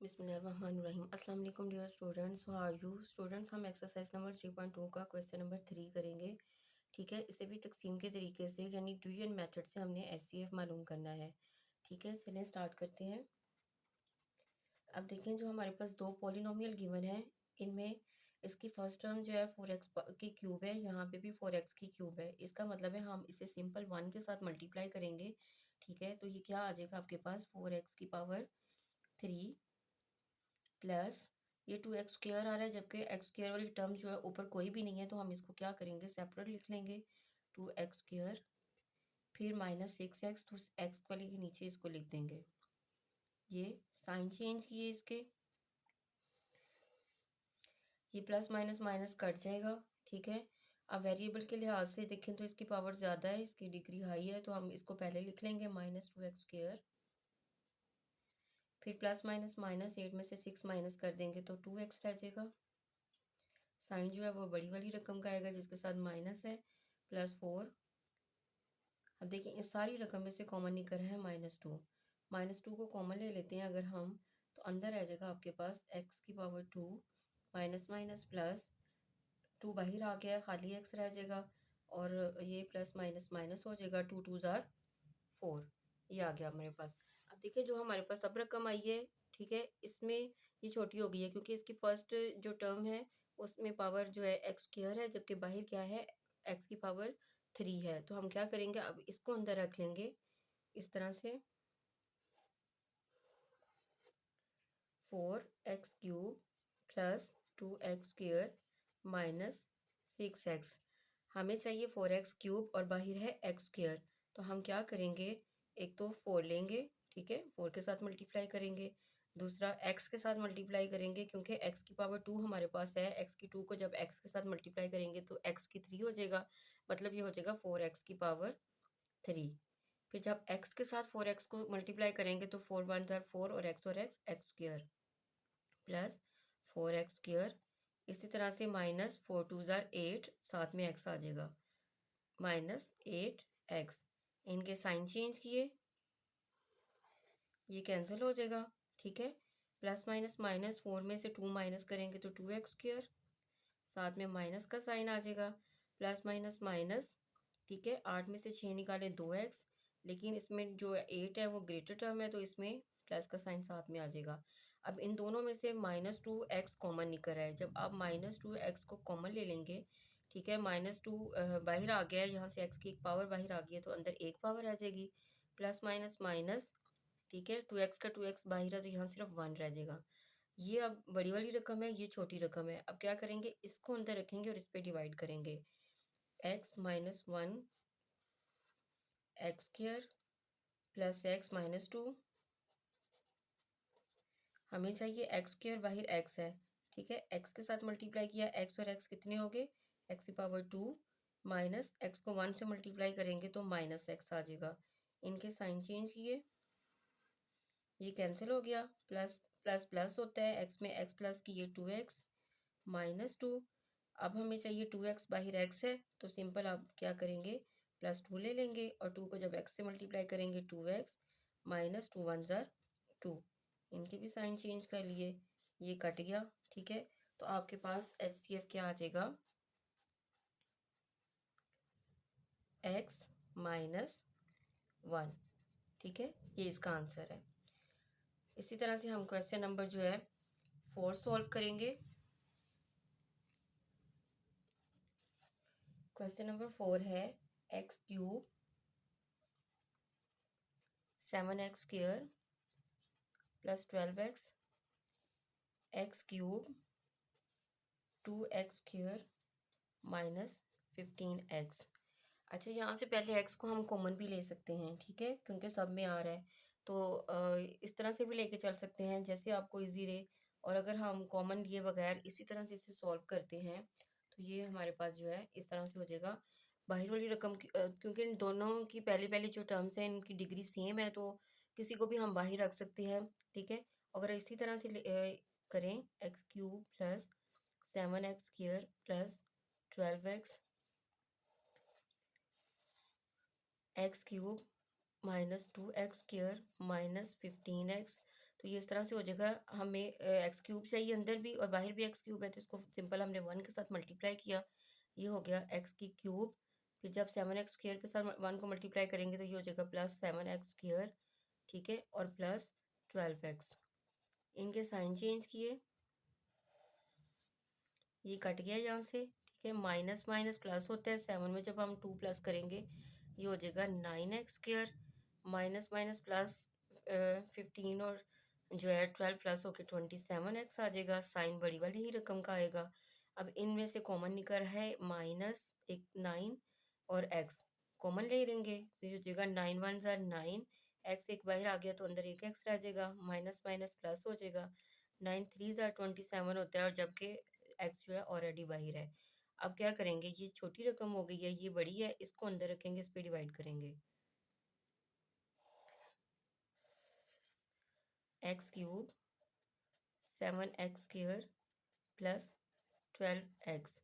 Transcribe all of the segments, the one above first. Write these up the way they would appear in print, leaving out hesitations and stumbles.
बिस्मिल्लाहिर्रहमानिर्रहीम। अस्सलाम वालेकुम dear students, how are you students. हम एक्सरसाइज नंबर 3.2 का क्वेश्चन नंबर 3 करेंगे। ठीक है, इसे भी तकसीम के तरीके से यानी डिवीजन मेथड से हमने एचसीएफ मालूम करना है। ठीक है, चलिए स्टार्ट करते हैं। अब देखें, जो हमारे पास दो पॉलिनोमियल गिवन है, इनमें इसकी फर्स्ट टर्म जो है 4x की क्यूब है, यहाँ पे भी 4x की क्यूब है। इसका मतलब है हम इसे सिंपल 1 के साथ मल्टीप्लाई करेंगे। ठीक है, तो ये क्या आ जाएगा आपके पास 4x की पावर 3 प्लस ये 2x² आ रहा है, जबकि x² वाली टर्म जो है ऊपर कोई भी नहीं है, तो हम इसको क्या करेंगे सेपरेट लिख लेंगे 2x²। फिर -6x, तो x वाले के नीचे इसको लिख देंगे। ये साइन चेंज किए इसके, ये प्लस माइनस माइनस कट जाएगा। ठीक है, अब वेरिएबल के लिहाज से देखें तो इसकी पावर ज़्यादा है, इसकी डिग्री हाई है, तो हम इसको पहले लिख लेंगे -2x²। फिर प्लस माइनस माइनस 8 में से 6 माइनस कर देंगे तो 2x रह जाएगा। साइन जो है वो बड़ी वाली रकम का आएगा जिसके साथ माइनस है, +4। अब देखिए इस सारी रकम में से कॉमन निकल रहा है -2। -2 को कॉमन ले लेते हैं अगर हम, तो अंदर आ जाएगा आपके पास x की पावर 2 माइनस माइनस प्लस 2 बाहर आ गया, खाली x रह जाएगा और ये प्लस माइनस माइनस हो जाएगा, 2 2 ज़ार 4। ये आ गया हमारे पास। अब देखिए जो हमारे पास अब रकम आई है, ठीक है, इसमें ये छोटी हो गई है क्योंकि इसकी फर्स्ट जो टर्म है उसमें पावर जो है x² है, जबकि बाहर क्या है x की पावर 3 है। तो हम क्या करेंगे, अब इसको अंदर रख लेंगे इस तरह से 4x³ plus 2x² minus 6x। हमें चाहिए 4x³ और बाहर है x²। तो हम क्या करेंगे, एक तो 4 लेंगे, ठीक है, 4 के साथ मल्टीप्लाई करेंगे, दूसरा x के साथ मल्टीप्लाई करेंगे क्योंकि x की पावर 2 हमारे पास है। x की 2 को जब x के साथ मल्टीप्लाई करेंगे तो x की 3 हो जाएगा, मतलब ये हो जाएगा 4x की पावर 3। फिर जब x के साथ 4x को मल्टीप्लाई करेंगे तो 4 1 ज़ार 4 और x² प्लस 4x²। इसी तरह से माइनस 4 2 ज़ार 8, साथ में x आ जाएगा -8x। इनके साइन चेंज किए, ये कैंसिल हो जाएगा। ठीक है, प्लस माइनस माइनस 4 में से 2 माइनस करेंगे तो 2x², साथ में माइनस का साइन आ जाएगा, प्लस माइनस माइनस। ठीक है, 8 में से 6 निकाले 2x, लेकिन इसमें जो 8 है वो ग्रेटर टर्म है तो इसमें प्लस का साइन साथ में आ जाएगा। अब इन दोनों में से -2x कॉमन निकल रहा है, जब आप -2x को कॉमन ले लेंगे, ठीक है, -2 बाहर आ गया है, यहाँ से x की एक पावर बाहर आ गई है तो अंदर एक पावर आ जाएगी, प्लस माइनस माइनस। ठीक है, 2x का 2x बाहर है तो यहाँ सिर्फ 1 रह जाएगा। ये अब बड़ी वाली रकम है, ये छोटी रकम है। अब क्या करेंगे, इसको अंदर रखेंगे और इस पे डिवाइड करेंगे, x minus 1 x² plus x minus 2। हमें चाहिए x² बाहर x है, ठीक है, x के साथ मल्टीप्लाई किया, x और x कितने हो गए, x की पावर 2 माइनस x को 1 से मल्टीप्लाई करेंगे तो माइनस x आ जाएगा। इनके साइन चेंज किए, ये कैंसिल हो गया, प्लस प्लस प्लस होता है, x में x प्लस किए 2x -2। अब हमें चाहिए 2x बाहर x है तो सिंपल आप क्या करेंगे, +2 ले लेंगे और 2 को जब x से मल्टीप्लाई करेंगे 2x -2 1 ज़ार 2। इनके भी साइन चेंज कर लिए, ये कट गया। ठीक है, तो आपके पास HCF क्या आ जाएगा, x -1। ठीक है, ये इसका आंसर है। इसी तरह से हम क्वेश्चन नंबर जो है 4 सॉल्व करेंगे। क्वेश्चन नंबर 4 है x³ 7x² plus 12x x³ 2x² minus 15x। अच्छा, यहाँ से पहले x को हम कॉमन भी ले सकते हैं, ठीक है, क्योंकि सब में आ रहा है तो इस तरह से भी लेके चल सकते हैं जैसे आपको इजी रहे। और अगर हम कॉमन लिए बगैर इसी तरह से इसे सॉल्व करते हैं तो ये हमारे पास जो है इस तरह से हो जाएगा। बाहर वाली रकम की क्योंकि इन दोनों की पहली पहली जो टर्म्स हैं इनकी डिग्री सेम है तो किसी को भी हम बाहर रख सकते हैं। ठीक है, अगर इसी तरह से करें x³ plus 7x² plus 12x x³ -2x² minus 15x, तो ये इस तरह से हो जाएगा। हमें एक्स क्यूब चाहिए अंदर भी और बाहर भी एक्स क्यूब है, तो इसको सिंपल हमने 1 के साथ मल्टीप्लाई किया, ये हो गया एक्स की क्यूब। फिर जब 7x² के साथ 1 को मल्टीप्लाई करेंगे तो ये हो जाएगा प्लस 7x², ठीक है, और प्लस 12x। इनके साइन चेंज किए, ये कट गया यहाँ से, ठीक है। माइनस माइनस प्लस होता है, 7 में जब हम 2 प्लस करेंगे ये हो जाएगा 9x²। माइनस माइनस प्लस 15 और जो है 12 प्लस होके 27x आ जाएगा। साइन बड़ी वाली ही रकम का आएगा। अब इनमें से कॉमन निकल रहा है माइनस एक 9 और x कॉमन ले लेंगे, तो ये हो जाएगा 9 1 ज़ार 9, x एक बाहर आ गया तो अंदर एक x रह जाएगा, माइनस माइनस प्लस हो जाएगा। 9 3 ज़ार 27 होता है, और जबकि x जो है ऑलरेडी बाहर है। अब क्या करेंगे, ये छोटी रकम हो गई है, ये बड़ी है, इसको अंदर रखेंगे, इस पे डिवाइड करेंगे। X cube 7x² plus 12x।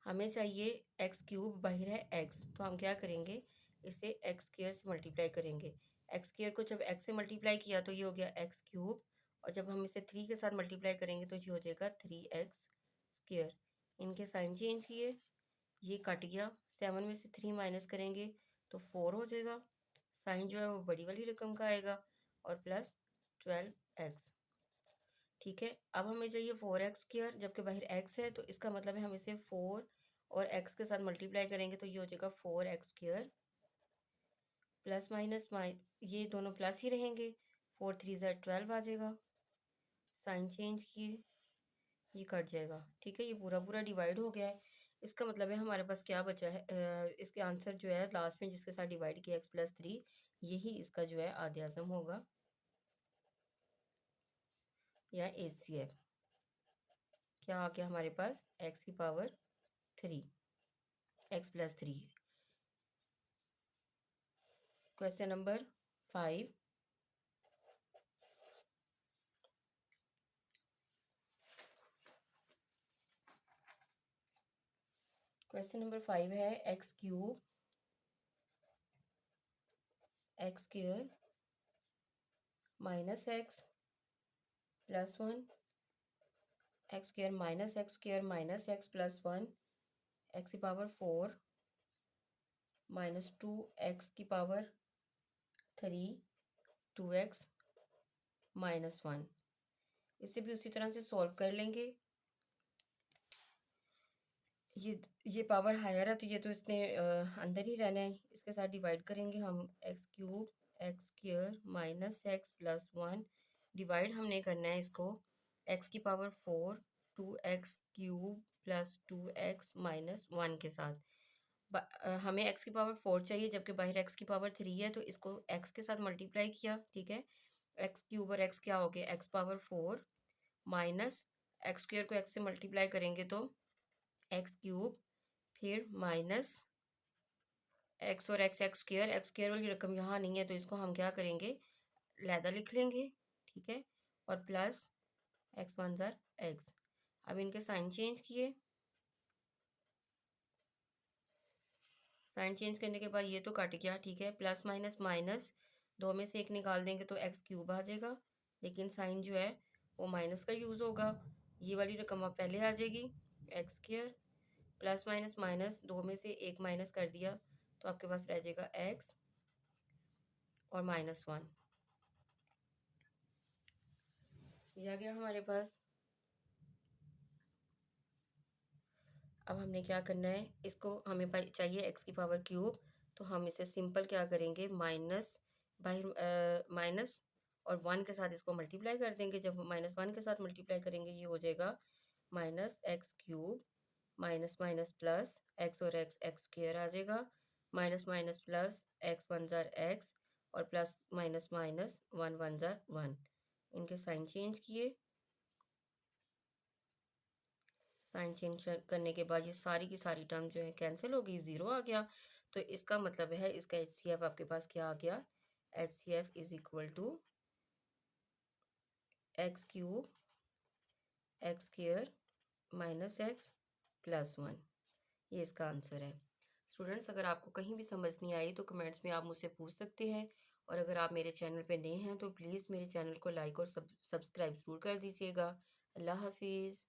हमें चाहिए एक्स क्यूब, बाहर है x, तो हम क्या करेंगे, इसे x² से मल्टीप्लाई करेंगे। x² को जब x से मल्टीप्लाई किया तो ये हो गया एक्स क्यूब, और जब हम इसे 3 के साथ मल्टीप्लाई करेंगे तो ये हो जाएगा 3x²। इनके साइन चेंज किए, ये कट गया, 7 में से 3 माइनस करेंगे तो 4 हो जाएगा। साइन जो है वो बड़ी वाली रकम का आएगा, और प्लस 12x, ठीक है। अब हमें चाहिए 4x², जबकि बाहर x है, तो इसका मतलब है हम इसे 4 और x के साथ मल्टीप्लाई करेंगे तो ये हो जाएगा 4x²। प्लस माइनस ये दोनों प्लस ही रहेंगे, 4 3 ज़ार 12 आ जाएगा। साइन चेंज किए, ये कट जाएगा, ठीक है। ये पूरा पूरा डिवाइड हो गया है। इसका मतलब है हमारे पास क्या बचा है, इसके आंसर जो है लास्ट में जिसके साथ डिवाइड किया x+3, यही इसका जो है आधे आज़म होगा, या HCF। क्या आ गया हमारे पास, x⁻3, x+3। Question number 5। Question number 5 है x³ minus x plus 1, x² minus x² minus x plus 1, x⁻4 minus 2x⁻3 2x minus 1। इसे भी उसी तरह से सॉल्व कर लेंगे। ये पावर हायर है तो ये तो इसने अंदर ही रहना है, इसके साथ डिवाइड करेंगे हम। x³ minus x plus 1, divide हमने करना है इसको x⁻4 2x³ plus 2x minus 1 के साथ। हमें x⁻4 चाहिए, जबकि बाहर x⁻3 है, तो इसको x के साथ मल्टीप्लाई किया, ठीक है। x³ और x क्या हो गया, x⁻4 माइनस x² को x से मल्टीप्लाई करेंगे तो x³, फिर माइनस x और x² वाली रकम यहाँ नहीं है, तो इसको हम क्या करेंगे, लहदा लिख लेंगे, ठीक है, और प्लस x1 ज़ार x। अब इनके साइन चेंज किए, साइन चेंज करने के बाद ये तो कट गया, ठीक है। प्लस माइनस माइनस, दो में से एक निकाल देंगे तो x³ आ जाएगा, लेकिन साइन जो है वो माइनस का यूज़ होगा, ये वाली रकम अब पहले आ जाएगी, x²। प्लस माइनस माइनस, दो में से एक माइनस कर दिया तो आपके पास रह जाएगा x और -1, ये आ गया हमारे पास। अब हमने क्या करना है, इसको हमें चाहिए x⁻³ तो हम इसे सिंपल क्या करेंगे, माइनस बाहर माइनस और 1 के साथ इसको मल्टीप्लाई कर देंगे। जब -1 के साथ मल्टीप्लाई करेंगे ये हो जाएगा -x³ minus minus plus x और x² आ जाएगा, माइनस माइनस प्लस x1 ज़ार x और प्लस माइनस माइनस 1 1 ज़ार 1। इनके साइन चेंज किए, साइन चेंज करने के बाद ये सारी की सारी टर्म जो है कैंसिल हो गई, 0 आ गया। तो इसका मतलब है इसका HCF आपके पास क्या आ गया, HCF is equal to x³ x² minus x plus 1। ये इसका आंसर है। स्टूडेंट्स, अगर आपको कहीं भी समझ नहीं आई तो कमेंट्स में आप मुझसे पूछ सकते हैं, और अगर आप मेरे चैनल पे नए हैं तो प्लीज़ मेरे चैनल को लाइक और सब्सक्राइब ज़रूर कर दीजिएगा। अल्लाह हाफ़िज़।